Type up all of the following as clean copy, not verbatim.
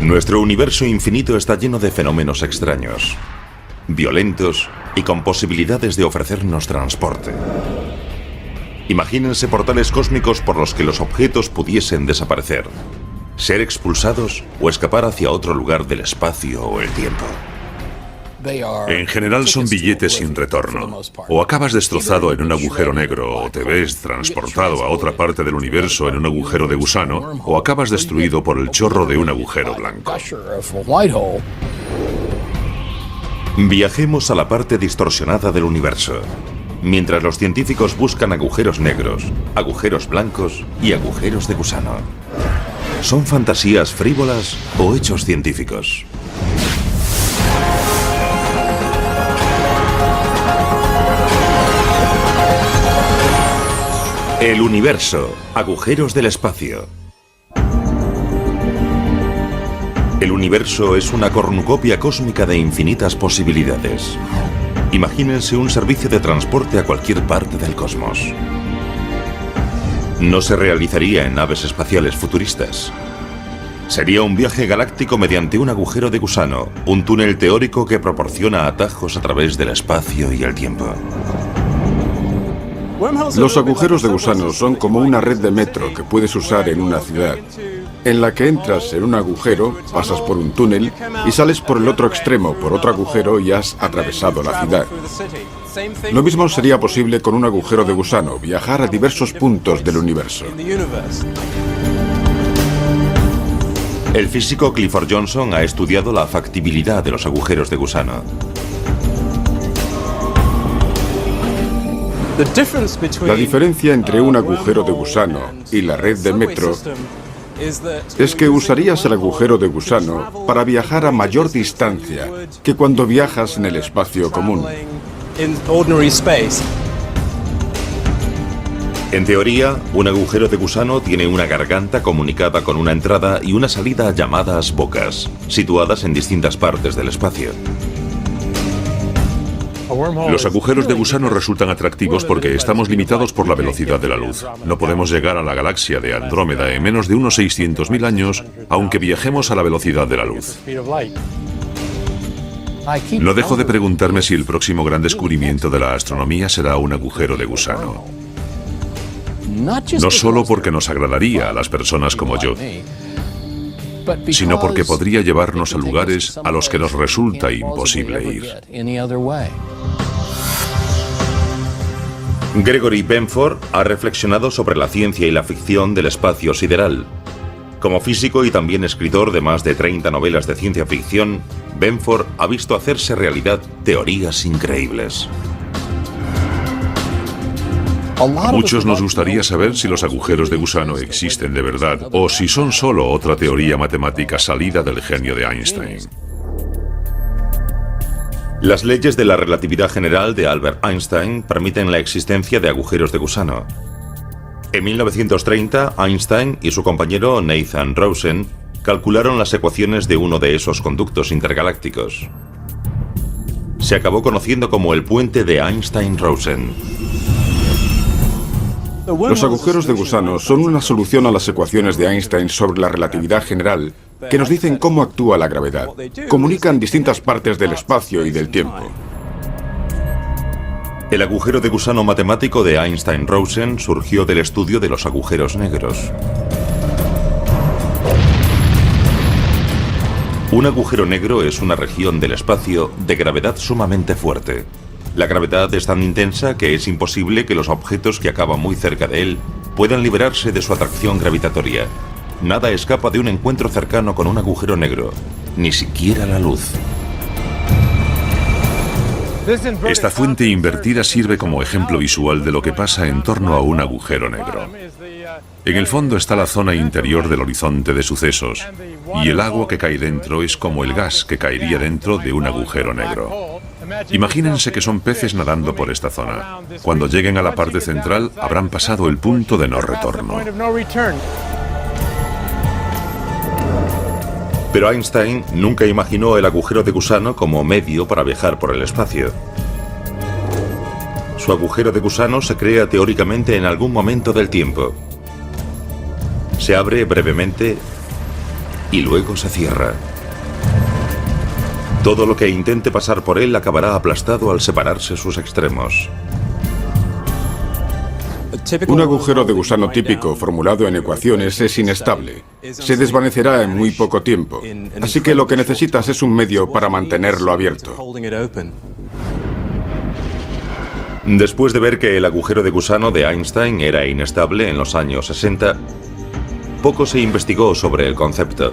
Nuestro universo infinito está lleno de fenómenos extraños, violentos y con posibilidades de ofrecernos transporte. Imagínense portales cósmicos por los que los objetos pudiesen desaparecer, ser expulsados o escapar hacia otro lugar del espacio o el tiempo. En general son billetes sin retorno. O acabas destrozado en un agujero negro, o te ves transportado a otra parte del universo en un agujero de gusano, o acabas destruido por el chorro de un agujero blanco. Viajemos a la parte distorsionada del universo, mientras los científicos buscan agujeros negros, agujeros blancos y agujeros de gusano. ¿Son fantasías frívolas o hechos científicos? El universo, agujeros del espacio. El universo es una cornucopia cósmica de infinitas posibilidades. Imagínense un servicio de transporte a cualquier parte del cosmos. No se realizaría en naves espaciales futuristas. Sería un viaje galáctico mediante un agujero de gusano, un túnel teórico que proporciona atajos a través del espacio y el tiempo. Los agujeros de gusano son como una red de metro que puedes usar en una ciudad, en la que entras en un agujero, pasas por un túnel y sales por el otro extremo, por otro agujero y has atravesado la ciudad. Lo mismo sería posible con un agujero de gusano, viajar a diversos puntos del universo. El físico Clifford Johnson ha estudiado la factibilidad de los agujeros de gusano. La diferencia entre un agujero de gusano y la red de metro es que usarías el agujero de gusano para viajar a mayor distancia que cuando viajas en el espacio común. En teoría, un agujero de gusano tiene una garganta comunicada con una entrada y una salida llamadas bocas, situadas en distintas partes del espacio. Los agujeros de gusano resultan atractivos porque estamos limitados por la velocidad de la luz. No podemos llegar a la galaxia de Andrómeda en menos de unos 600.000 años, aunque viajemos a la velocidad de la luz. No dejo de preguntarme si el próximo gran descubrimiento de la astronomía será un agujero de gusano. No solo porque nos agradaría a las personas como yo, sino porque podría llevarnos a lugares a los que nos resulta imposible ir. Gregory Benford ha reflexionado sobre la ciencia y la ficción del espacio sideral. Como físico y también escritor de más de 30 novelas de ciencia ficción, Benford ha visto hacerse realidad teorías increíbles. A muchos nos gustaría saber si los agujeros de gusano existen de verdad o si son solo otra teoría matemática salida del genio de Einstein. Las leyes de la relatividad general de Albert Einstein permiten la existencia de agujeros de gusano. En 1930, Einstein y su compañero Nathan Rosen calcularon las ecuaciones de uno de esos conductos intergalácticos. Se acabó conociendo como el puente de Einstein-Rosen. Los agujeros de gusano son una solución a las ecuaciones de Einstein sobre la relatividad general que nos dicen cómo actúa la gravedad. Comunican distintas partes del espacio y del tiempo. El agujero de gusano matemático de Einstein-Rosen surgió del estudio de los agujeros negros. Un agujero negro es una región del espacio de gravedad sumamente fuerte. La gravedad es tan intensa que es imposible que los objetos que acaban muy cerca de él puedan liberarse de su atracción gravitatoria. Nada escapa de un encuentro cercano con un agujero negro, ni siquiera la luz. Esta fuente invertida sirve como ejemplo visual de lo que pasa en torno a un agujero negro. En el fondo está la zona interior del horizonte de sucesos, y el agua que cae dentro es como el gas que caería dentro de un agujero negro. Imagínense que son peces nadando por esta zona. Cuando lleguen a la parte central, habrán pasado el punto de no retorno. Pero Einstein nunca imaginó el agujero de gusano como medio para viajar por el espacio. Su agujero de gusano se crea teóricamente en algún momento del tiempo. Se abre brevemente y luego se cierra. Todo lo que intente pasar por él acabará aplastado al separarse sus extremos. Un agujero de gusano típico formulado en ecuaciones es inestable. Se desvanecerá en muy poco tiempo. Así que lo que necesitas es un medio para mantenerlo abierto. Después de ver que el agujero de gusano de Einstein era inestable en los años 60, poco se investigó sobre el concepto.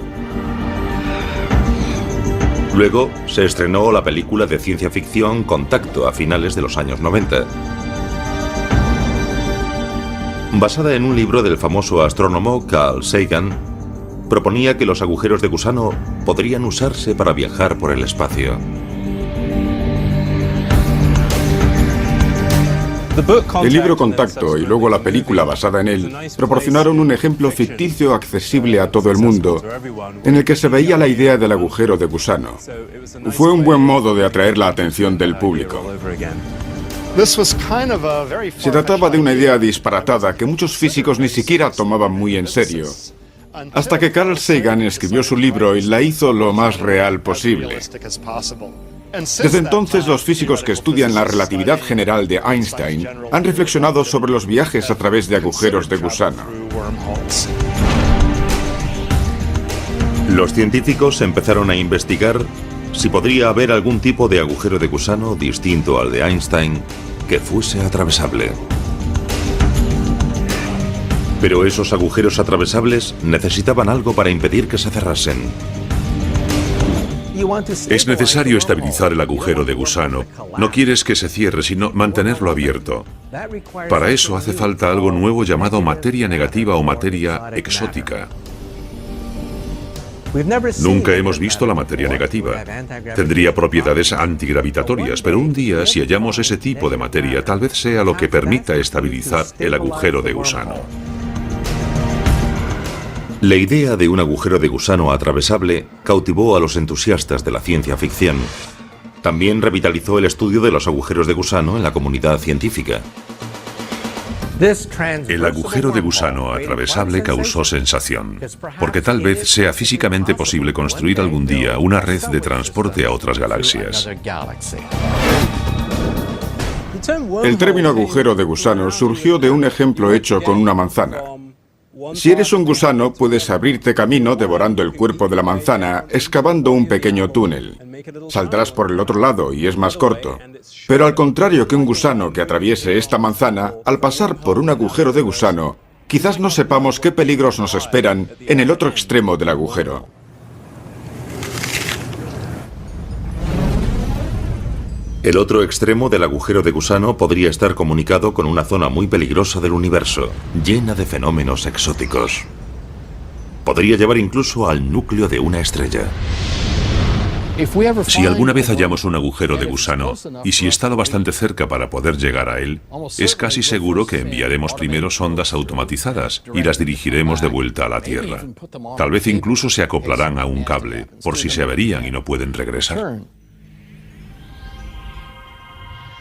Luego se estrenó la película de ciencia ficción Contacto a finales de los años 90. Basada en un libro del famoso astrónomo Carl Sagan, proponía que los agujeros de gusano podrían usarse para viajar por el espacio. El libro Contacto y luego la película basada en él proporcionaron un ejemplo ficticio accesible a todo el mundo, en el que se veía la idea del agujero de gusano. Fue un buen modo de atraer la atención del público. Se trataba de una idea disparatada que muchos físicos ni siquiera tomaban muy en serio, hasta que Carl Sagan escribió su libro y la hizo lo más real posible. Desde entonces, los físicos que estudian la relatividad general de Einstein han reflexionado sobre los viajes a través de agujeros de gusano. Los científicos empezaron a investigar si podría haber algún tipo de agujero de gusano distinto al de Einstein que fuese atravesable. Pero esos agujeros atravesables necesitaban algo para impedir que se cerrasen. Es necesario estabilizar el agujero de gusano. No quieres que se cierre, sino mantenerlo abierto. Para eso hace falta algo nuevo llamado materia negativa o materia exótica. Nunca hemos visto la materia negativa. Tendría propiedades antigravitatorias, pero un día, si hallamos ese tipo de materia, tal vez sea lo que permita estabilizar el agujero de gusano. La idea de un agujero de gusano atravesable cautivó a los entusiastas de la ciencia ficción. También revitalizó el estudio de los agujeros de gusano en la comunidad científica. El agujero de gusano atravesable causó sensación, porque tal vez sea físicamente posible construir algún día una red de transporte a otras galaxias. El término agujero de gusano surgió de un ejemplo hecho con una manzana. Si eres un gusano, puedes abrirte camino devorando el cuerpo de la manzana, excavando un pequeño túnel. Saldrás por el otro lado y es más corto. Pero al contrario que un gusano que atraviese esta manzana, al pasar por un agujero de gusano, quizás no sepamos qué peligros nos esperan en el otro extremo del agujero. El otro extremo del agujero de gusano podría estar comunicado con una zona muy peligrosa del universo, llena de fenómenos exóticos. Podría llevar incluso al núcleo de una estrella. Si alguna vez hallamos un agujero de gusano, y si está lo bastante cerca para poder llegar a él, es casi seguro que enviaremos primero sondas automatizadas y las dirigiremos de vuelta a la Tierra. Tal vez incluso se acoplarán a un cable, por si se averían y no pueden regresar.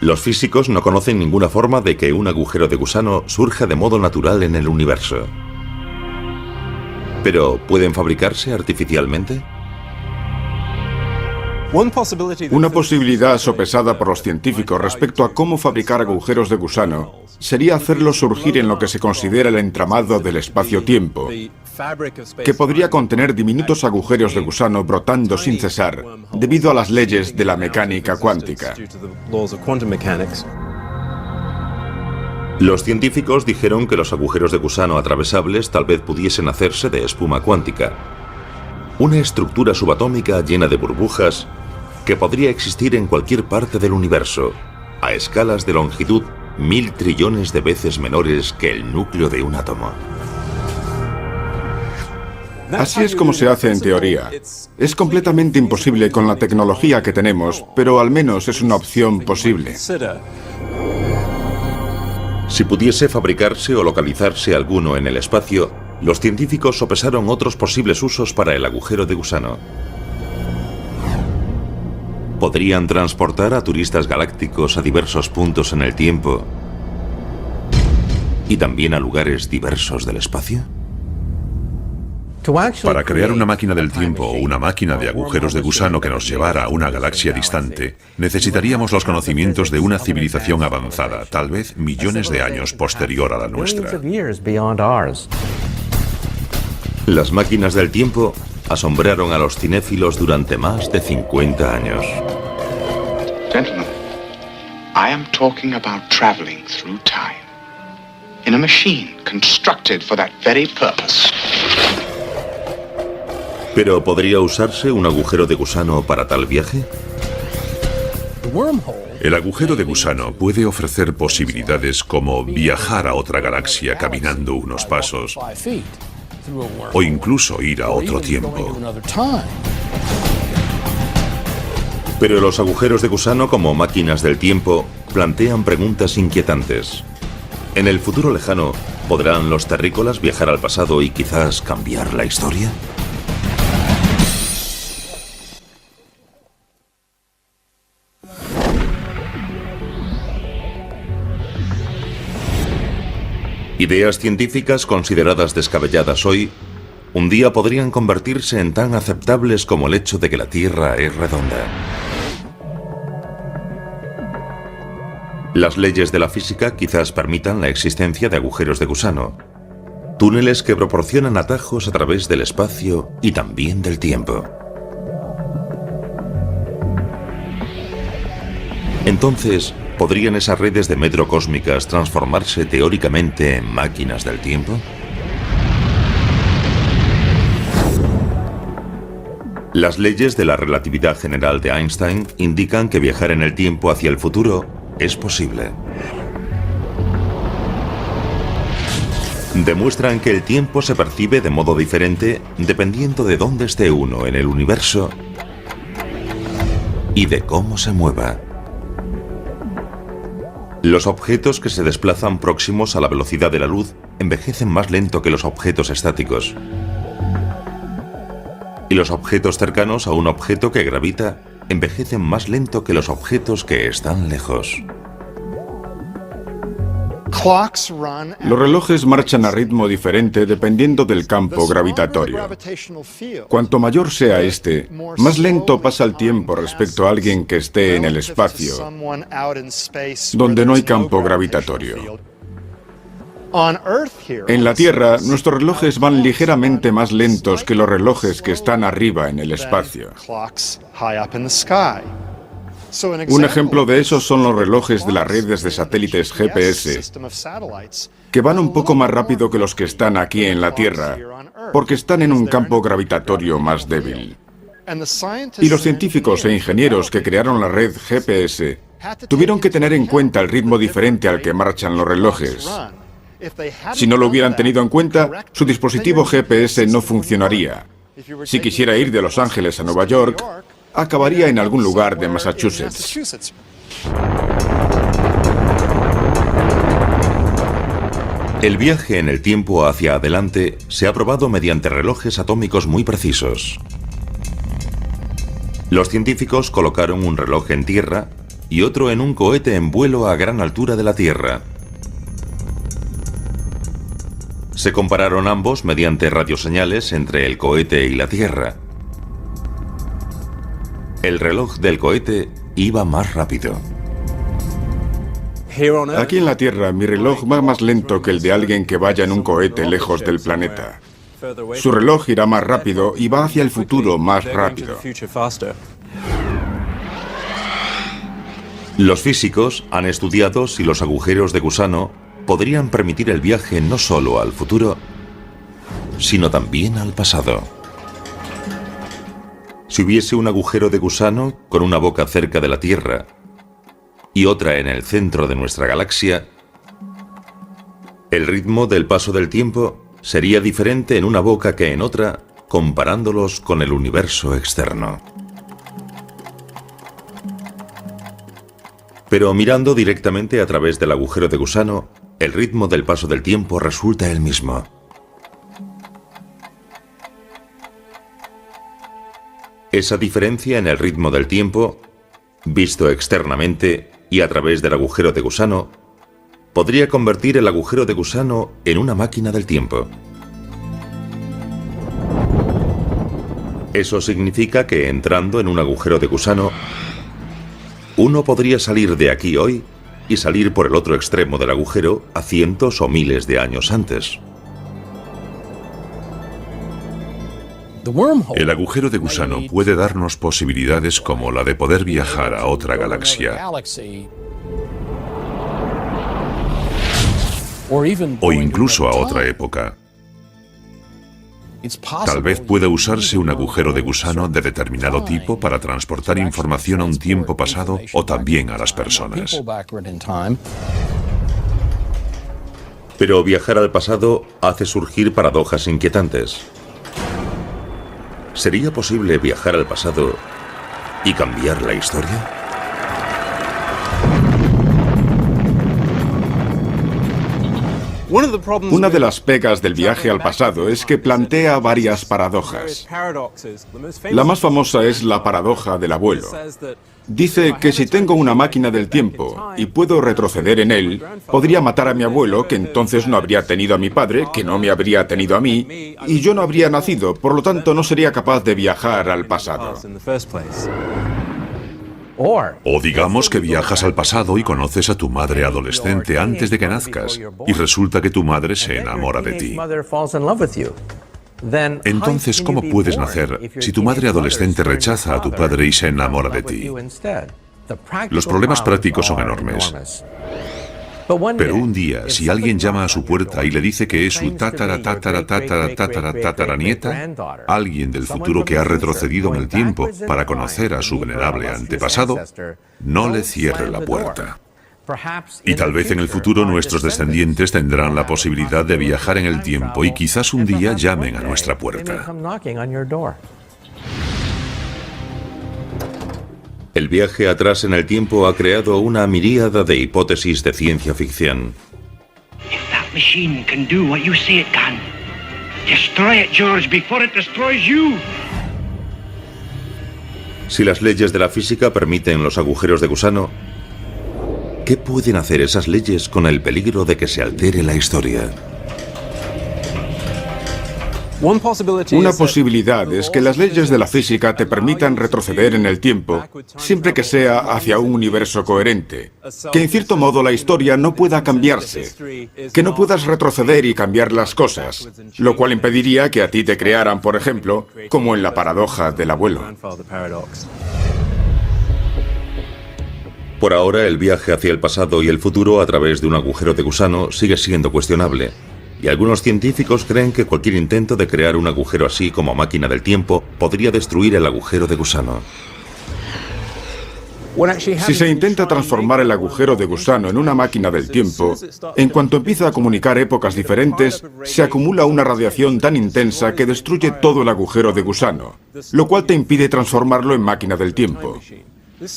Los físicos no conocen ninguna forma de que un agujero de gusano surja de modo natural en el universo. ¿Pero pueden fabricarse artificialmente? Una posibilidad sopesada por los científicos respecto a cómo fabricar agujeros de gusano sería hacerlos surgir en lo que se considera el entramado del espacio-tiempo, que podría contener diminutos agujeros de gusano brotando sin cesar debido a las leyes de la mecánica cuántica. Los científicos dijeron que los agujeros de gusano atravesables tal vez pudiesen hacerse de espuma cuántica, una estructura subatómica llena de burbujas que podría existir en cualquier parte del universo, a escalas de longitud 1000 trillones de veces menores que el núcleo de un átomo. Así es como se hace en teoría. Es completamente imposible con la tecnología que tenemos, pero al menos es una opción posible. Si pudiese fabricarse o localizarse alguno en el espacio, los científicos sopesaron otros posibles usos para el agujero de gusano. ¿Podrían transportar a turistas galácticos a diversos puntos en el tiempo y también a lugares diversos del espacio? Para crear una máquina del tiempo o una máquina de agujeros de gusano que nos llevara a una galaxia distante, necesitaríamos los conocimientos de una civilización avanzada, tal vez millones de años posterior a la nuestra. Las máquinas del tiempo asombraron a los cinéfilos durante más de 50 años. Gentlemen, I am talking about traveling through time in a machine constructed for that very purpose. ¿Pero podría usarse un agujero de gusano para tal viaje? El agujero de gusano puede ofrecer posibilidades como viajar a otra galaxia caminando unos pasos o incluso ir a otro tiempo. Pero los agujeros de gusano como máquinas del tiempo plantean preguntas inquietantes. ¿En el futuro lejano podrán los terrícolas viajar al pasado y quizás cambiar la historia? Ideas científicas consideradas descabelladas hoy, un día podrían convertirse en tan aceptables como el hecho de que la Tierra es redonda. Las leyes de la física quizás permitan la existencia de agujeros de gusano, túneles que proporcionan atajos a través del espacio y también del tiempo. Entonces, ¿podrían esas redes de metro cósmicas transformarse teóricamente en máquinas del tiempo? Las leyes de la relatividad general de Einstein indican que viajar en el tiempo hacia el futuro es posible. Demuestran que el tiempo se percibe de modo diferente dependiendo de dónde esté uno en el universo y de cómo se mueva. Los objetos que se desplazan próximos a la velocidad de la luz envejecen más lento que los objetos estáticos. Y los objetos cercanos a un objeto que gravita envejecen más lento que los objetos que están lejos. Los relojes marchan a ritmo diferente dependiendo del campo gravitatorio. Cuanto mayor sea este, más lento pasa el tiempo respecto a alguien que esté en el espacio, donde no hay campo gravitatorio. En la Tierra, nuestros relojes van ligeramente más lentos que los relojes que están arriba en el espacio. Un ejemplo de eso son los relojes de las redes de satélites GPS, que van un poco más rápido que los que están aquí en la Tierra, porque están en un campo gravitatorio más débil. Y los científicos e ingenieros que crearon la red GPS tuvieron que tener en cuenta el ritmo diferente al que marchan los relojes. Si no lo hubieran tenido en cuenta, su dispositivo GPS no funcionaría. Si quisiera ir de Los Ángeles a Nueva York, acabaría en algún lugar de Massachusetts. El viaje en el tiempo hacia adelante se ha probado mediante relojes atómicos muy precisos. Los científicos colocaron un reloj en tierra y otro en un cohete en vuelo a gran altura de la Tierra. Se compararon ambos mediante radioseñales entre el cohete y la Tierra. El reloj del cohete iba más rápido. Aquí en la Tierra, mi reloj va más lento que el de alguien que vaya en un cohete lejos del planeta. Su reloj irá más rápido y va hacia el futuro más rápido. Los físicos han estudiado si los agujeros de gusano podrían permitir el viaje no solo al futuro, sino también al pasado. Si hubiese un agujero de gusano con una boca cerca de la Tierra y otra en el centro de nuestra galaxia, el ritmo del paso del tiempo sería diferente en una boca que en otra, comparándolos con el universo externo. Pero mirando directamente a través del agujero de gusano, el ritmo del paso del tiempo resulta el mismo. Esa diferencia en el ritmo del tiempo, visto externamente y a través del agujero de gusano, podría convertir el agujero de gusano en una máquina del tiempo. Eso significa que entrando en un agujero de gusano, uno podría salir de aquí hoy y salir por el otro extremo del agujero a cientos o miles de años antes. El agujero de gusano puede darnos posibilidades como la de poder viajar a otra galaxia o incluso a otra época. Tal vez pueda usarse un agujero de gusano de determinado tipo para transportar información a un tiempo pasado o también a las personas. Pero viajar al pasado hace surgir paradojas inquietantes. ¿Sería posible viajar al pasado y cambiar la historia? Una de las pegas del viaje al pasado es que plantea varias paradojas. La más famosa es la paradoja del abuelo. Dice que si tengo una máquina del tiempo y puedo retroceder en él, podría matar a mi abuelo, que entonces no habría tenido a mi padre, que no me habría tenido a mí, y yo no habría nacido, por lo tanto no sería capaz de viajar al pasado. O digamos que viajas al pasado y conoces a tu madre adolescente antes de que nazcas, y resulta que tu madre se enamora de ti. Entonces, ¿cómo puedes nacer si tu madre adolescente rechaza a tu padre y se enamora de ti? Los problemas prácticos son enormes. Pero un día, si alguien llama a su puerta y le dice que es su tataranieta, alguien del futuro que ha retrocedido en el tiempo para conocer a su venerable antepasado, no le cierre la puerta. Y tal vez en el futuro nuestros descendientes tendrán la posibilidad de viajar en el tiempo y quizás un día llamen a nuestra puerta. El viaje atrás en el tiempo ha creado una miríada de hipótesis de ciencia ficción. If that machine can do what you say it can, destroy it, George, before it destroys you. Si las leyes de la física permiten los agujeros de gusano, ¿qué pueden hacer esas leyes con el peligro de que se altere la historia? Una posibilidad es que las leyes de la física te permitan retroceder en el tiempo, siempre que sea hacia un universo coherente, que en cierto modo la historia no pueda cambiarse, que no puedas retroceder y cambiar las cosas, lo cual impediría que a ti te crearan, por ejemplo, como en la paradoja del abuelo. Por ahora, el viaje hacia el pasado y el futuro a través de un agujero de gusano sigue siendo cuestionable. Y algunos científicos creen que cualquier intento de crear un agujero así como máquina del tiempo podría destruir el agujero de gusano. Si se intenta transformar el agujero de gusano en una máquina del tiempo, en cuanto empieza a comunicar épocas diferentes, se acumula una radiación tan intensa que destruye todo el agujero de gusano, lo cual te impide transformarlo en máquina del tiempo.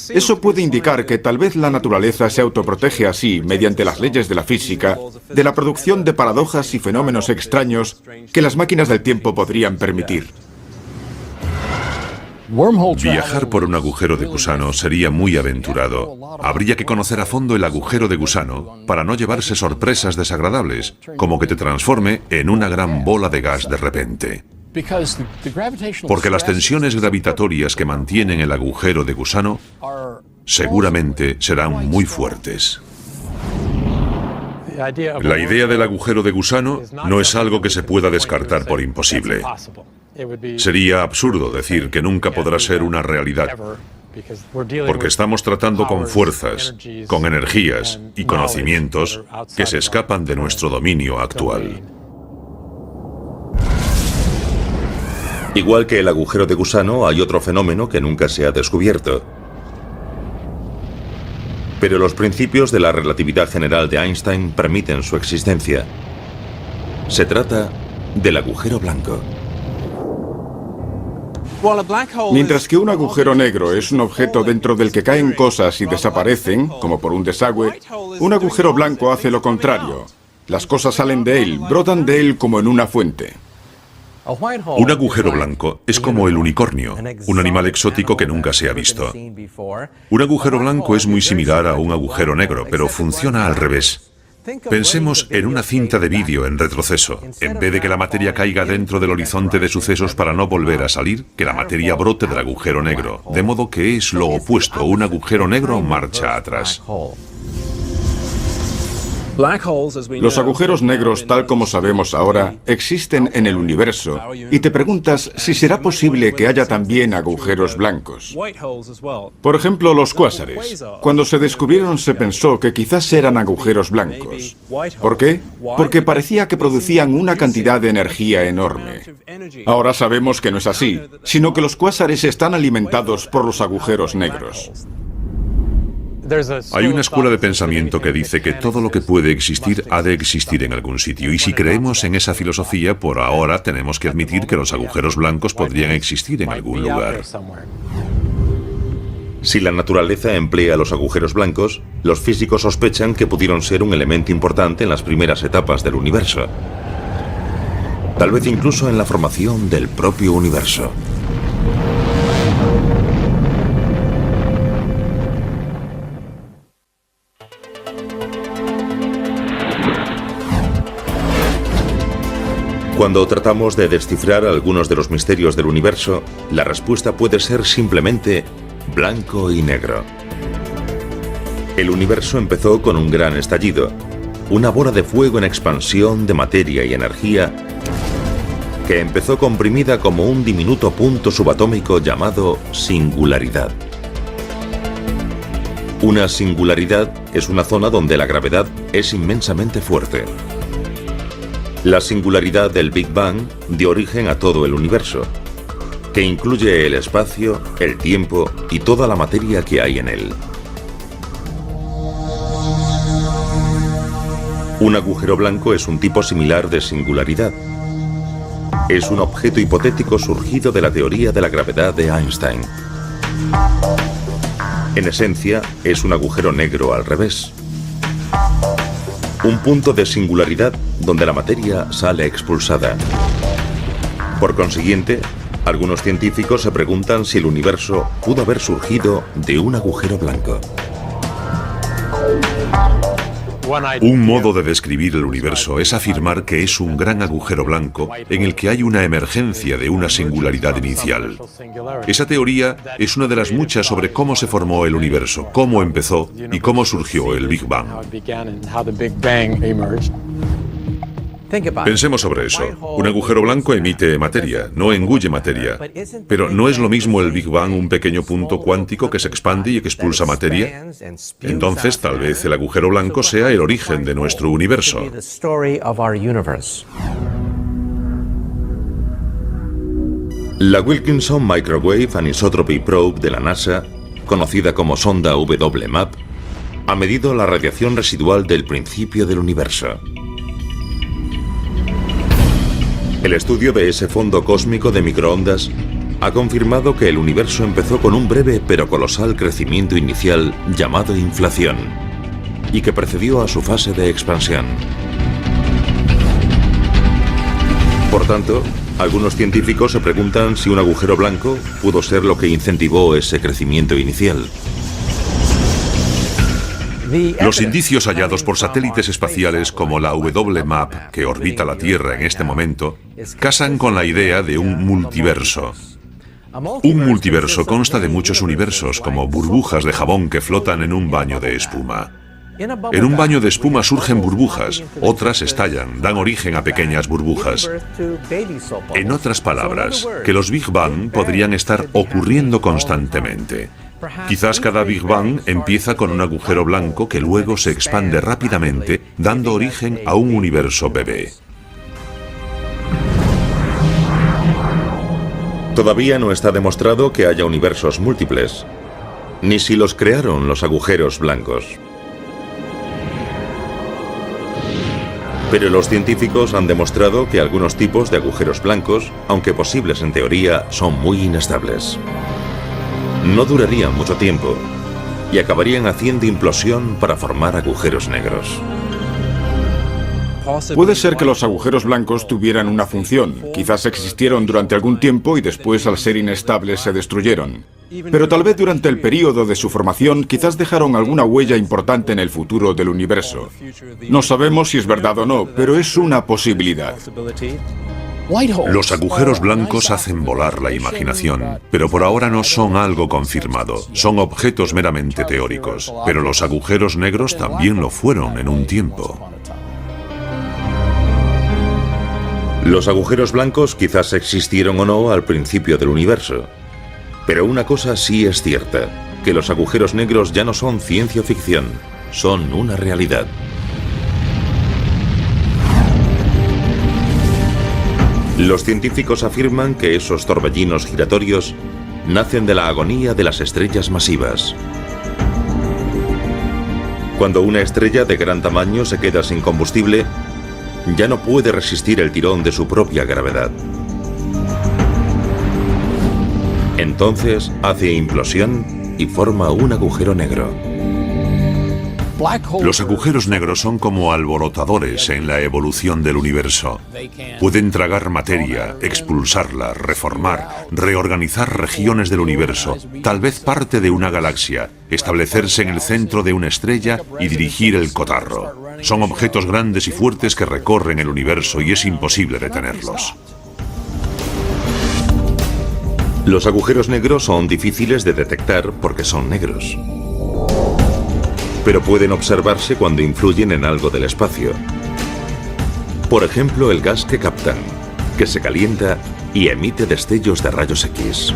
Eso puede indicar que tal vez la naturaleza se autoprotege así, mediante las leyes de la física, de la producción de paradojas y fenómenos extraños que las máquinas del tiempo podrían permitir. Viajar por un agujero de gusano sería muy aventurado. Habría que conocer a fondo el agujero de gusano para no llevarse sorpresas desagradables, como que te transforme en una gran bola de gas de repente. Porque las tensiones gravitatorias que mantienen el agujero de gusano seguramente serán muy fuertes. La idea del agujero de gusano no es algo que se pueda descartar por imposible. Sería absurdo decir que nunca podrá ser una realidad, porque estamos tratando con fuerzas, con energías y conocimientos que se escapan de nuestro dominio actual. Igual que el agujero de gusano, hay otro fenómeno que nunca se ha descubierto. Pero los principios de la relatividad general de Einstein permiten su existencia. Se trata del agujero blanco. Mientras que un agujero negro es un objeto dentro del que caen cosas y desaparecen, como por un desagüe, un agujero blanco hace lo contrario. Las cosas salen de él, brotan de él como en una fuente. Un agujero blanco es como el unicornio, un animal exótico que nunca se ha visto. Un agujero blanco es muy similar a un agujero negro, pero funciona al revés. Pensemos en una cinta de vídeo en retroceso. En vez de que la materia caiga dentro del horizonte de sucesos para no volver a salir, que la materia brote del agujero negro. De modo que es lo opuesto, un agujero negro marcha atrás. Los agujeros negros, tal como sabemos ahora, existen en el universo, y te preguntas si será posible que haya también agujeros blancos. Por ejemplo, los cuásares. Cuando se descubrieron se pensó que quizás eran agujeros blancos. ¿Por qué? Porque parecía que producían una cantidad de energía enorme. Ahora sabemos que no es así, sino que los cuásares están alimentados por los agujeros negros. Hay una escuela de pensamiento que dice que todo lo que puede existir ha de existir en algún sitio, y si creemos en esa filosofía, por ahora tenemos que admitir que los agujeros blancos podrían existir en algún lugar. Si la naturaleza emplea los agujeros blancos, los físicos sospechan que pudieron ser un elemento importante en las primeras etapas del universo. Tal vez incluso en la formación del propio universo. Cuando tratamos de descifrar algunos de los misterios del universo, la respuesta puede ser simplemente blanco y negro. El universo empezó con un gran estallido, una bola de fuego en expansión de materia y energía que empezó comprimida como un diminuto punto subatómico llamado singularidad. Una singularidad es una zona donde la gravedad es inmensamente fuerte. La singularidad del Big Bang dio origen a todo el universo, que incluye el espacio, el tiempo y toda la materia que hay en él. Un agujero blanco es un tipo similar de singularidad. Es un objeto hipotético surgido de la teoría de la gravedad de Einstein. En esencia, es un agujero negro al revés. Un punto de singularidad donde la materia sale expulsada. Por consiguiente, algunos científicos se preguntan si el universo pudo haber surgido de un agujero blanco. Un modo de describir el universo es afirmar que es un gran agujero blanco en el que hay una emergencia de una singularidad inicial. Esa teoría es una de las muchas sobre cómo se formó el universo, cómo empezó y cómo surgió el Big Bang. Pensemos sobre eso. Un agujero blanco emite materia, no engulle materia. Pero ¿no es lo mismo el Big Bang un pequeño punto cuántico que se expande y que expulsa materia? Entonces, tal vez el agujero blanco sea el origen de nuestro universo. La Wilkinson Microwave Anisotropy Probe de la NASA, conocida como sonda WMAP, ha medido la radiación residual del principio del universo. El estudio de ese fondo cósmico de microondas ha confirmado que el universo empezó con un breve pero colosal crecimiento inicial llamado inflación, y que precedió a su fase de expansión. Por tanto, algunos científicos se preguntan si un agujero blanco pudo ser lo que incentivó ese crecimiento inicial. Los indicios hallados por satélites espaciales como la WMAP, que orbita la Tierra en este momento, casan con la idea de un multiverso. Un multiverso consta de muchos universos, como burbujas de jabón que flotan en un baño de espuma. En un baño de espuma surgen burbujas, otras estallan, dan origen a pequeñas burbujas. En otras palabras, que los Big Bang podrían estar ocurriendo constantemente. Quizás cada Big Bang empieza con un agujero blanco que luego se expande rápidamente, dando origen a un universo bebé. Todavía no está demostrado que haya universos múltiples, ni si los crearon los agujeros blancos. Pero los científicos han demostrado que algunos tipos de agujeros blancos, aunque posibles en teoría, son muy inestables. No durarían mucho tiempo y acabarían haciendo implosión para formar agujeros negros. Puede ser que los agujeros blancos tuvieran una función. Quizás existieron durante algún tiempo y después, al ser inestables, se destruyeron. Pero tal vez durante el período de su formación quizás dejaron alguna huella importante en el futuro del universo. No sabemos si es verdad o no, pero es una posibilidad. Los agujeros blancos hacen volar la imaginación, pero por ahora no son algo confirmado. Son objetos meramente teóricos, pero los agujeros negros también lo fueron en un tiempo. Los agujeros blancos quizás existieron o no al principio del universo. Pero una cosa sí es cierta, que los agujeros negros ya no son ciencia ficción, son una realidad. Los científicos afirman que esos torbellinos giratorios nacen de la agonía de las estrellas masivas. Cuando una estrella de gran tamaño se queda sin combustible, ya no puede resistir el tirón de su propia gravedad. Entonces hace implosión y forma un agujero negro. Los agujeros negros son como alborotadores en la evolución del universo. Pueden tragar materia, expulsarla, reformar, reorganizar regiones del universo, tal vez parte de una galaxia, establecerse en el centro de una estrella y dirigir el cotarro. Son objetos grandes y fuertes que recorren el universo y es imposible detenerlos. Los agujeros negros son difíciles de detectar porque son negros. Pero pueden observarse cuando influyen en algo del espacio. Por ejemplo, el gas que captan, que se calienta y emite destellos de rayos X.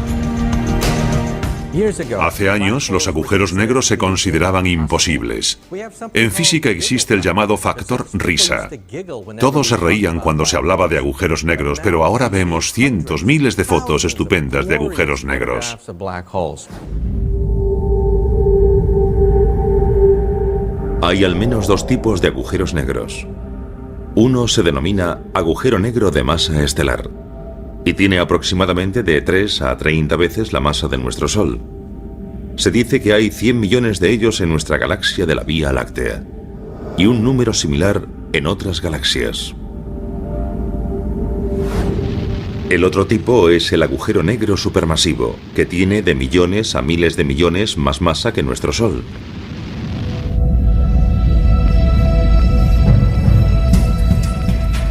Hace años, los agujeros negros se consideraban imposibles. En física existe el llamado factor risa. Todos se reían cuando se hablaba de agujeros negros, pero ahora vemos cientos, miles de fotos estupendas de agujeros negros. Hay al menos dos tipos de agujeros negros. Uno se denomina agujero negro de masa estelar y tiene aproximadamente de 3 a 30 veces la masa de nuestro Sol. Se dice que hay 100 millones de ellos en nuestra galaxia de la Vía Láctea y un número similar en otras galaxias. El otro tipo es el agujero negro supermasivo, que tiene de millones a miles de millones más masa que nuestro Sol.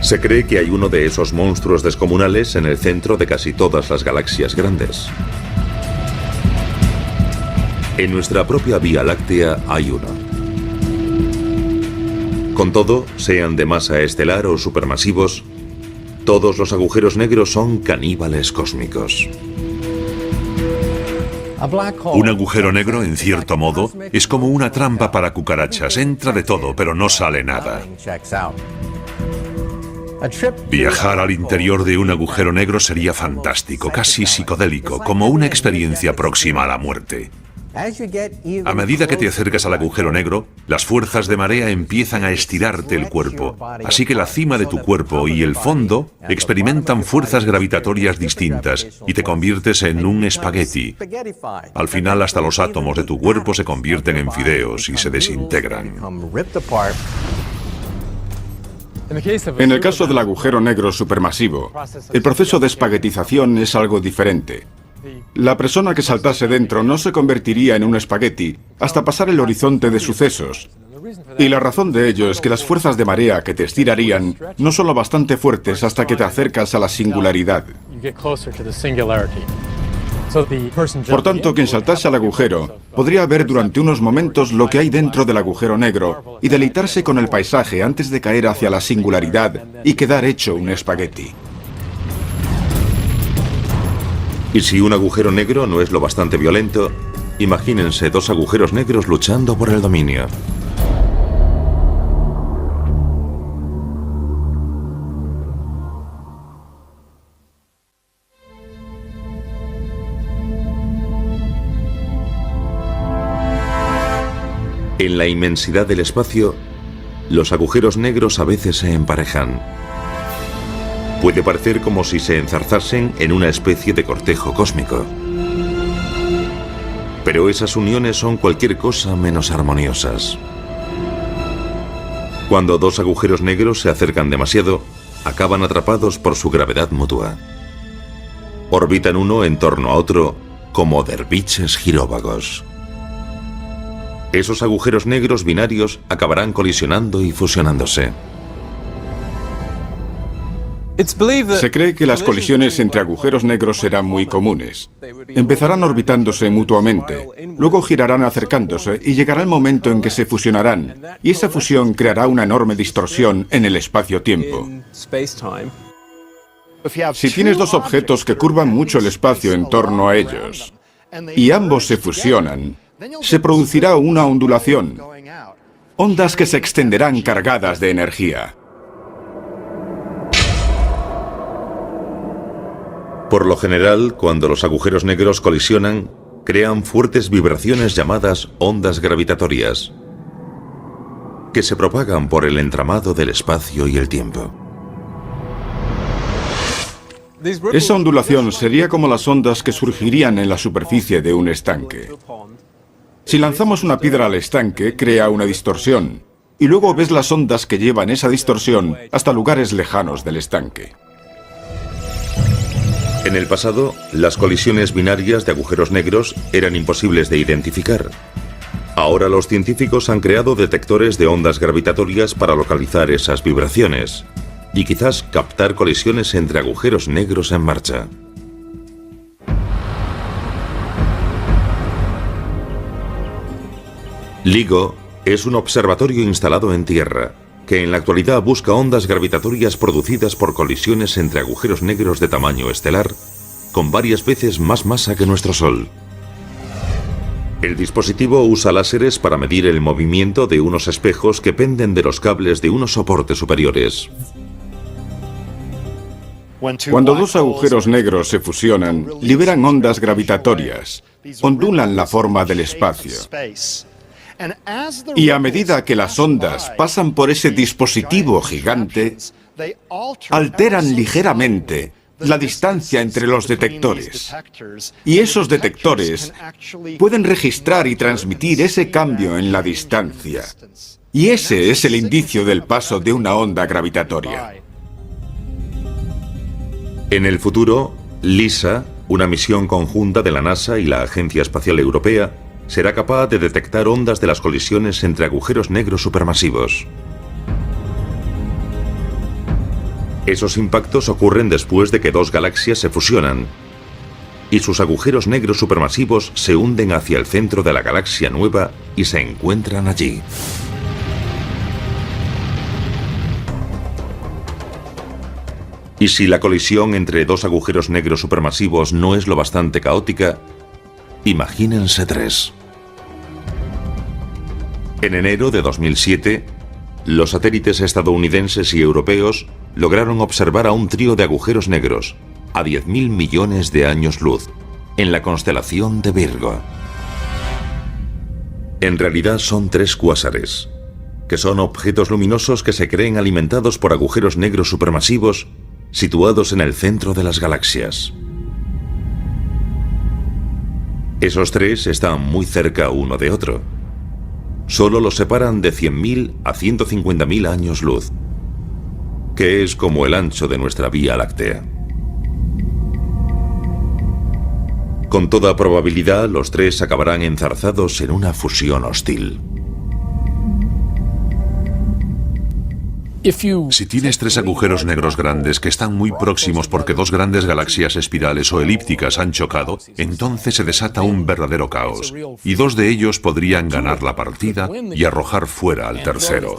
Se cree que hay uno de esos monstruos descomunales en el centro de casi todas las galaxias grandes. En nuestra propia Vía Láctea hay uno. Con todo, sean de masa estelar o supermasivos, todos los agujeros negros son caníbales cósmicos. Un agujero negro, en cierto modo, es como una trampa para cucarachas. Entra de todo, pero no sale nada. Viajar al interior de un agujero negro sería fantástico, casi psicodélico, como una experiencia próxima a la muerte. A medida que te acercas al agujero negro, las fuerzas de marea empiezan a estirarte el cuerpo, así que la cima de tu cuerpo y el fondo experimentan fuerzas gravitatorias distintas y te conviertes en un espagueti. Al final, hasta los átomos de tu cuerpo se convierten en fideos y se desintegran. En el caso del agujero negro supermasivo, el proceso de espaguetización es algo diferente. La persona que saltase dentro no se convertiría en un espagueti hasta pasar el horizonte de sucesos. Y la razón de ello es que las fuerzas de marea que te estirarían no son lo bastante fuertes hasta que te acercas a la singularidad. Por tanto, quien saltase al agujero podría ver durante unos momentos lo que hay dentro del agujero negro y deleitarse con el paisaje antes de caer hacia la singularidad y quedar hecho un espagueti. Y si un agujero negro no es lo bastante violento, imagínense dos agujeros negros luchando por el dominio. En la inmensidad del espacio, los agujeros negros a veces se emparejan. Puede parecer como si se enzarzasen en una especie de cortejo cósmico. Pero esas uniones son cualquier cosa menos armoniosas. Cuando dos agujeros negros se acercan demasiado, acaban atrapados por su gravedad mutua. Orbitan uno en torno a otro, como derviches giróvagos. Esos agujeros negros binarios acabarán colisionando y fusionándose. Se cree que las colisiones entre agujeros negros serán muy comunes. Empezarán orbitándose mutuamente, luego girarán acercándose y llegará el momento en que se fusionarán, y esa fusión creará una enorme distorsión en el espacio-tiempo. Si tienes dos objetos que curvan mucho el espacio en torno a ellos, y ambos se fusionan, se producirá una ondulación, ondas que se extenderán cargadas de energía. Por lo general, cuando los agujeros negros colisionan, crean fuertes vibraciones llamadas ondas gravitatorias, que se propagan por el entramado del espacio y el tiempo. Esa ondulación sería como las ondas que surgirían en la superficie de un estanque. Si lanzamos una piedra al estanque, crea una distorsión, y luego ves las ondas que llevan esa distorsión hasta lugares lejanos del estanque. En el pasado, las colisiones binarias de agujeros negros eran imposibles de identificar. Ahora los científicos han creado detectores de ondas gravitatorias para localizar esas vibraciones y quizás captar colisiones entre agujeros negros en marcha. LIGO es un observatorio instalado en tierra que en la actualidad busca ondas gravitatorias producidas por colisiones entre agujeros negros de tamaño estelar, con varias veces más masa que nuestro Sol. El dispositivo usa láseres para medir el movimiento de unos espejos que penden de los cables de unos soportes superiores. Cuando dos agujeros negros se fusionan, liberan ondas gravitatorias, ondulan la forma del espacio. Y a medida que las ondas pasan por ese dispositivo gigante, alteran ligeramente la distancia entre los detectores. Y esos detectores pueden registrar y transmitir ese cambio en la distancia. Y ese es el indicio del paso de una onda gravitatoria. En el futuro, LISA, una misión conjunta de la NASA y la Agencia Espacial Europea, será capaz de detectar ondas de las colisiones entre agujeros negros supermasivos. Esos impactos ocurren después de que dos galaxias se fusionan y sus agujeros negros supermasivos se hunden hacia el centro de la galaxia nueva y se encuentran allí. Y si la colisión entre dos agujeros negros supermasivos no es lo bastante caótica, imagínense tres. En enero de 2007, los satélites estadounidenses y europeos lograron observar a un trío de agujeros negros a 10.000 millones de años luz, en la constelación de Virgo. En realidad son tres cuásares, que son objetos luminosos que se creen alimentados por agujeros negros supermasivos situados en el centro de las galaxias. Esos tres están muy cerca uno de otro. Solo los separan de 100.000 a 150.000 años luz, que es como el ancho de nuestra Vía Láctea. Con toda probabilidad, los tres acabarán enzarzados en una fusión hostil. Si tienes tres agujeros negros grandes que están muy próximos porque dos grandes galaxias espirales o elípticas han chocado, entonces se desata un verdadero caos, y dos de ellos podrían ganar la partida y arrojar fuera al tercero.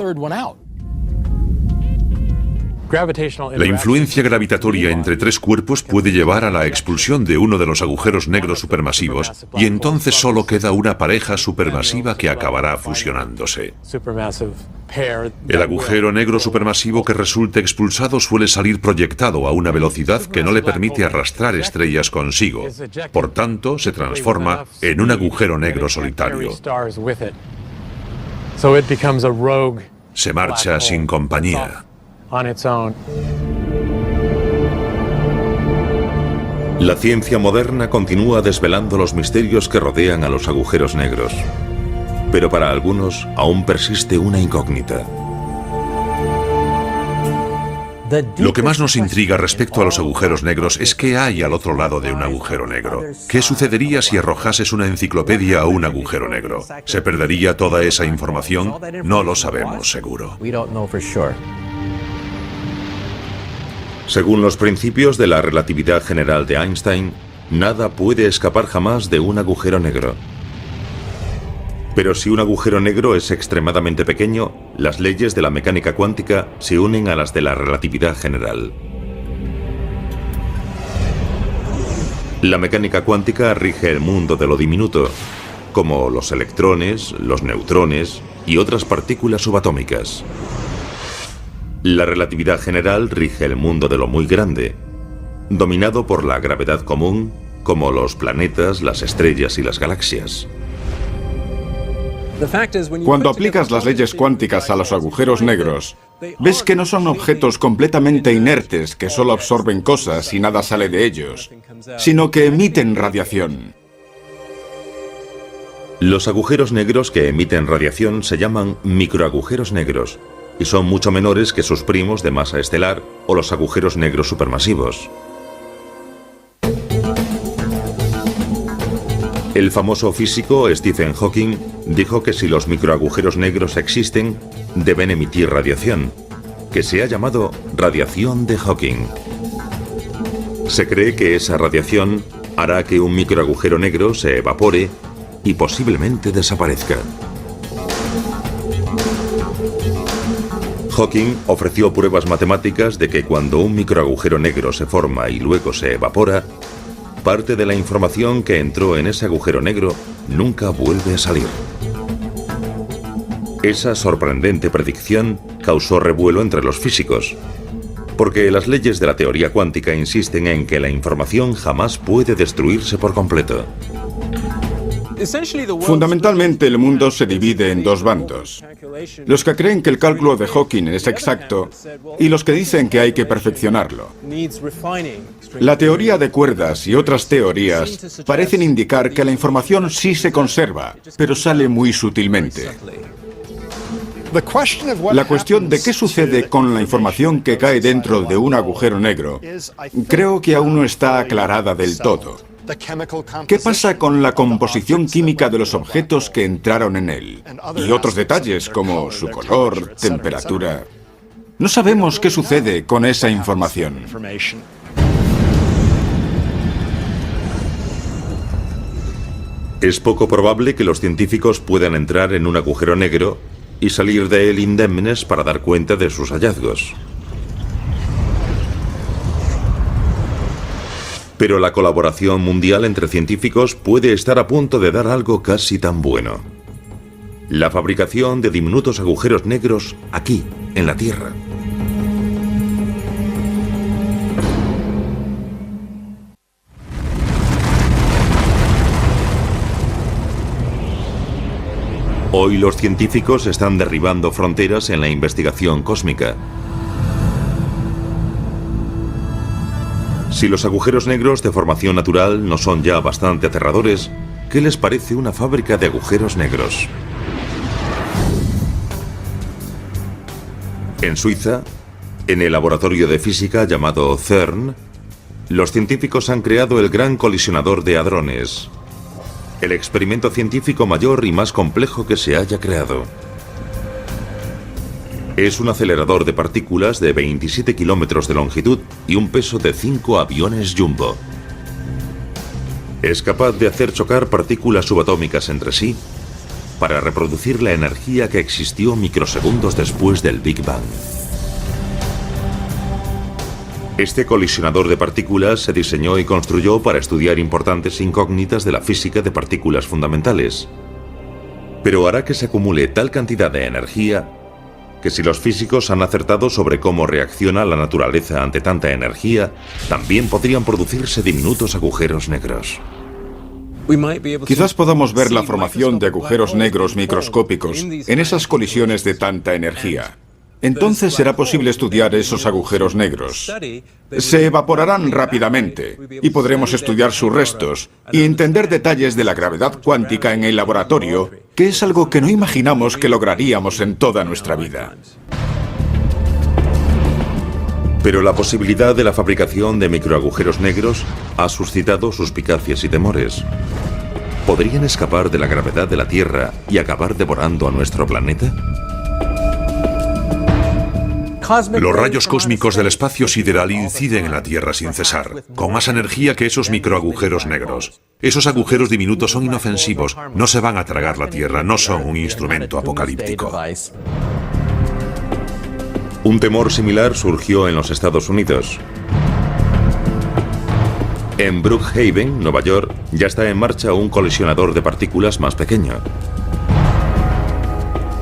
La influencia gravitatoria entre tres cuerpos puede llevar a la expulsión de uno de los agujeros negros supermasivos, y entonces solo queda una pareja supermasiva que acabará fusionándose. El agujero negro supermasivo que resulte expulsado suele salir proyectado a una velocidad que no le permite arrastrar estrellas consigo. Por tanto, se transforma en un agujero negro solitario. Se marcha sin compañía. La ciencia moderna continúa desvelando los misterios que rodean a los agujeros negros. Pero para algunos aún persiste una incógnita. Lo que más nos intriga respecto a los agujeros negros es qué hay al otro lado de un agujero negro. ¿Qué sucedería si arrojases una enciclopedia a un agujero negro? ¿Se perdería toda esa información? No lo sabemos seguro. Según los principios de la relatividad general de Einstein, nada puede escapar jamás de un agujero negro. Pero si un agujero negro es extremadamente pequeño, las leyes de la mecánica cuántica se unen a las de la relatividad general. La mecánica cuántica rige el mundo de lo diminuto, como los electrones, los neutrones y otras partículas subatómicas. La relatividad general rige el mundo de lo muy grande, dominado por la gravedad común, como los planetas, las estrellas y las galaxias. Cuando aplicas las leyes cuánticas a los agujeros negros, ves que no son objetos completamente inertes que solo absorben cosas y nada sale de ellos, sino que emiten radiación. Los agujeros negros que emiten radiación se llaman microagujeros negros y son mucho menores que sus primos de masa estelar o los agujeros negros supermasivos. El famoso físico Stephen Hawking dijo que si los microagujeros negros existen, deben emitir radiación, que se ha llamado radiación de Hawking. Se cree que esa radiación hará que un microagujero negro se evapore y posiblemente desaparezca. Hawking ofreció pruebas matemáticas de que cuando un microagujero negro se forma y luego se evapora, parte de la información que entró en ese agujero negro nunca vuelve a salir. Esa sorprendente predicción causó revuelo entre los físicos, porque las leyes de la teoría cuántica insisten en que la información jamás puede destruirse por completo. Fundamentalmente, el mundo se divide en dos bandos. Los que creen que el cálculo de Hawking es exacto y los que dicen que hay que perfeccionarlo. La teoría de cuerdas y otras teorías parecen indicar que la información sí se conserva, pero sale muy sutilmente. La cuestión de qué sucede con la información que cae dentro de un agujero negro, creo que aún no está aclarada del todo. ¿Qué pasa con la composición química de los objetos que entraron en él? Y otros detalles como su color, temperatura. No sabemos qué sucede con esa información. Es poco probable que los científicos puedan entrar en un agujero negro y salir de él indemnes para dar cuenta de sus hallazgos. Pero la colaboración mundial entre científicos puede estar a punto de dar algo casi tan bueno: la fabricación de diminutos agujeros negros aquí, en la Tierra. Hoy los científicos están derribando fronteras en la investigación cósmica. Si los agujeros negros de formación natural no son ya bastante aterradores, ¿qué les parece una fábrica de agujeros negros? En Suiza, en el laboratorio de física llamado CERN, los científicos han creado el Gran Colisionador de Hadrones, el experimento científico mayor y más complejo que se haya creado. Es un acelerador de partículas de 27 kilómetros de longitud y un peso de 5 aviones Jumbo. Es capaz de hacer chocar partículas subatómicas entre sí para reproducir la energía que existió microsegundos después del Big Bang. Este colisionador de partículas se diseñó y construyó para estudiar importantes incógnitas de la física de partículas fundamentales, pero hará que se acumule tal cantidad de energía que si los físicos han acertado sobre cómo reacciona la naturaleza ante tanta energía, también podrían producirse diminutos agujeros negros. Quizás podamos ver la formación de agujeros negros microscópicos en esas colisiones de tanta energía. Entonces será posible estudiar esos agujeros negros. Se evaporarán rápidamente y podremos estudiar sus restos y entender detalles de la gravedad cuántica en el laboratorio, que es algo que no imaginamos que lograríamos en toda nuestra vida. Pero la posibilidad de la fabricación de microagujeros negros ha suscitado suspicacias y temores. ¿Podrían escapar de la gravedad de la Tierra y acabar devorando a nuestro planeta? Los rayos cósmicos del espacio sideral inciden en la Tierra sin cesar, con más energía que esos microagujeros negros. Esos agujeros diminutos son inofensivos, no se van a tragar la Tierra, no son un instrumento apocalíptico. Un temor similar surgió en los Estados Unidos. En Brookhaven, Nueva York, ya está en marcha un colisionador de partículas más pequeño.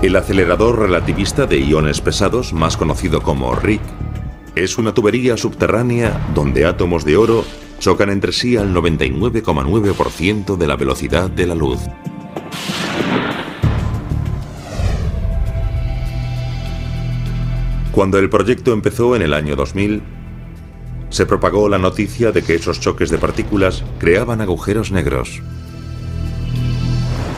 El acelerador relativista de iones pesados, más conocido como RIC, es una tubería subterránea donde átomos de oro chocan entre sí al 99,9% de la velocidad de la luz. Cuando el proyecto empezó en el año 2000, se propagó la noticia de que esos choques de partículas creaban agujeros negros.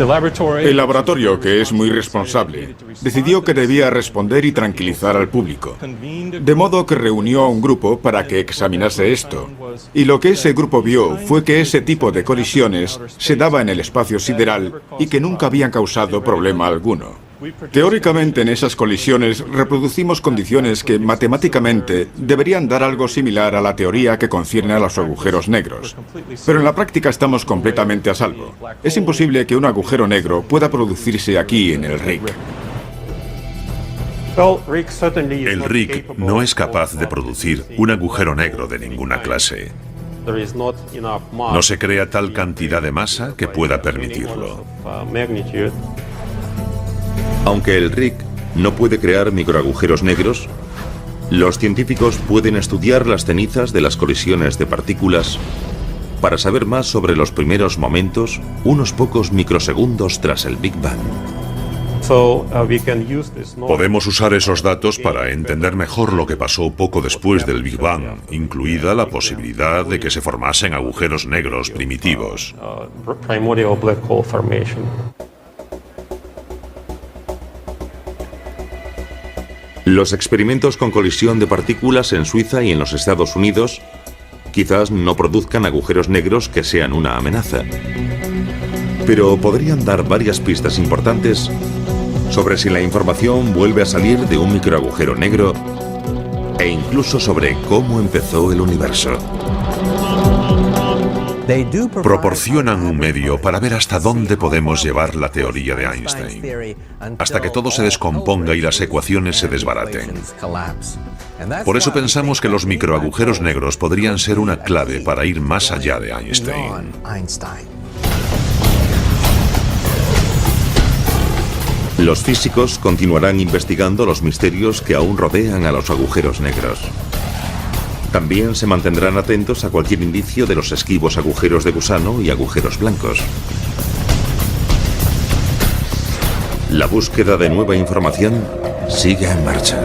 El laboratorio, que es muy responsable, decidió que debía responder y tranquilizar al público. De modo que reunió a un grupo para que examinase esto. Y lo que ese grupo vio fue que ese tipo de colisiones se daba en el espacio sideral y que nunca habían causado problema alguno. Teóricamente, en esas colisiones reproducimos condiciones que matemáticamente deberían dar algo similar a la teoría que concierne a los agujeros negros. Pero en la práctica estamos completamente a salvo. Es imposible que un agujero negro pueda producirse aquí en el RIC. El RIC no es capaz de producir un agujero negro de ninguna clase. No se crea tal cantidad de masa que pueda permitirlo. Aunque el RIC no puede crear microagujeros negros, los científicos pueden estudiar las cenizas de las colisiones de partículas para saber más sobre los primeros momentos, unos pocos microsegundos tras el Big Bang. Podemos usar esos datos para entender mejor lo que pasó poco después del Big Bang, incluida la posibilidad de que se formasen agujeros negros primitivos. Los experimentos con colisión de partículas en Suiza y en los Estados Unidos quizás no produzcan agujeros negros que sean una amenaza, pero podrían dar varias pistas importantes sobre si la información vuelve a salir de un microagujero negro e incluso sobre cómo empezó el universo. Proporcionan un medio para ver hasta dónde podemos llevar la teoría de Einstein, hasta que todo se descomponga y las ecuaciones se desbaraten. Por eso pensamos que los microagujeros negros podrían ser una clave para ir más allá de Einstein. Los físicos continuarán investigando los misterios que aún rodean a los agujeros negros. También se mantendrán atentos a cualquier indicio de los esquivos agujeros de gusano y agujeros blancos. La búsqueda de nueva información sigue en marcha.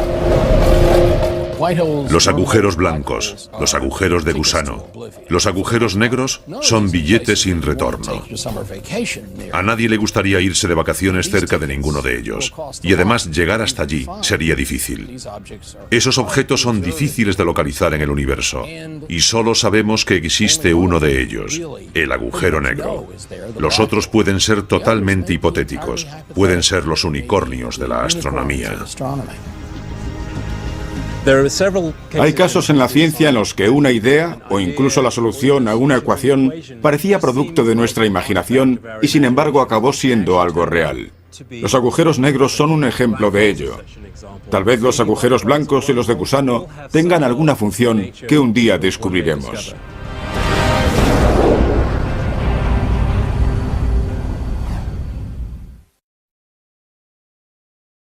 Los agujeros blancos, los agujeros de gusano, los agujeros negros son billetes sin retorno. A nadie le gustaría irse de vacaciones cerca de ninguno de ellos. Y además llegar hasta allí sería difícil. Esos objetos son difíciles de localizar en el universo. Y solo sabemos que existe uno de ellos, el agujero negro. Los otros pueden ser totalmente hipotéticos. Pueden ser los unicornios de la astronomía. Hay casos en la ciencia en los que una idea, o incluso la solución a una ecuación, parecía producto de nuestra imaginación y sin embargo acabó siendo algo real. Los agujeros negros son un ejemplo de ello. Tal vez los agujeros blancos y los de gusano tengan alguna función que un día descubriremos.